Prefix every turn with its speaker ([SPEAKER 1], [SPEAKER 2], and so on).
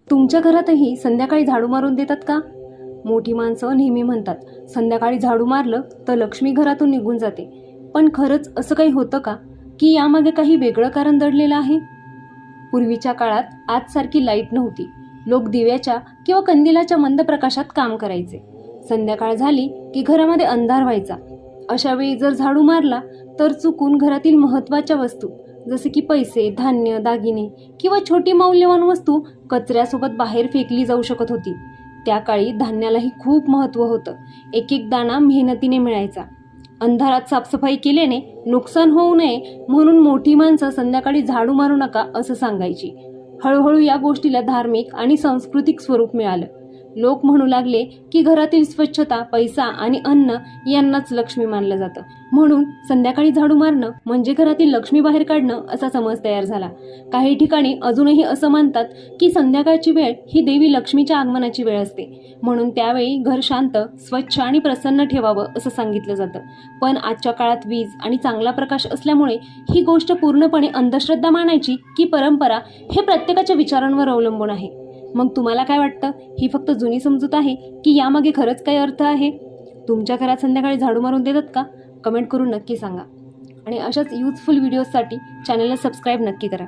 [SPEAKER 1] तुमच्या घरातही संध्याकाळी झाडू मारून देतात का? मोठी माणसं नेहमी म्हणतात, संध्याकाळी झाडू मारलं तर लक्ष्मी घरातून निघून जाते. पण खरंच असं काही होतं का, की यामागे काही वेगळं कारण दडलेलं आहे? पूर्वीच्या काळात आजसारखी लाईट नव्हती. लोक दिव्याच्या किंवा कंदिलाच्या मंद प्रकाशात काम करायचे. संध्याकाळ झाली की घरामध्ये अंधार व्हायचा. अशा वेळी जर झाडू मारला तर चुकून घरातील महत्त्वाच्या वस्तू जसे की पैसे, धान्य, दागिने किंवा छोटी मौल्यवान वस्तू कचऱ्यासोबत बाहेर फेकली जाऊ शकत होती. त्या काळी धान्यालाही खूप महत्त्व होतं. एक एक दाणा मेहनतीने मिळायचा. अंधारात साफसफाई केल्याने नुकसान होऊ नये म्हणून मोठी माणसं संध्याकाळी झाडू मारू नका असं सांगायची. हळूहळू या गोष्टीला धार्मिक आणि सांस्कृतिक स्वरूप मिळालं. लोक म्हणू लागले की घरातील स्वच्छता, पैसा आणि अन्न यांनाच लक्ष्मी मानलं जातं. म्हणून संध्याकाळी झाडू मारणं म्हणजे घरातील लक्ष्मी बाहेर काढणं असा समज तयार झाला. काही ठिकाणी अजूनही असं मानतात की संध्याकाळची वेळ ही देवी लक्ष्मीच्या आगमनाची वेळ असते. म्हणून त्यावेळी घर शांत, स्वच्छ आणि प्रसन्न ठेवावं असं सांगितलं जातं. पण आजच्या काळात वीज आणि चांगला प्रकाश असल्यामुळे ही गोष्ट पूर्णपणे अंधश्रद्धा मानायची की परंपरा हे प्रत्येकाच्या विचारांवर अवलंबून आहे. मग तुम्हाला काय वाटतं? ही फक्त जुनी समजूत आहे की यामागे खरंच काही अर्थ आहे? तुमच्या घरात संध्याकाळी झाडू मारून देतात का? कमेंट करून नक्की सांगा. आणि अशाच यूजफुल व्हिडिओजसाठी चॅनलला सबस्क्राईब नक्की करा.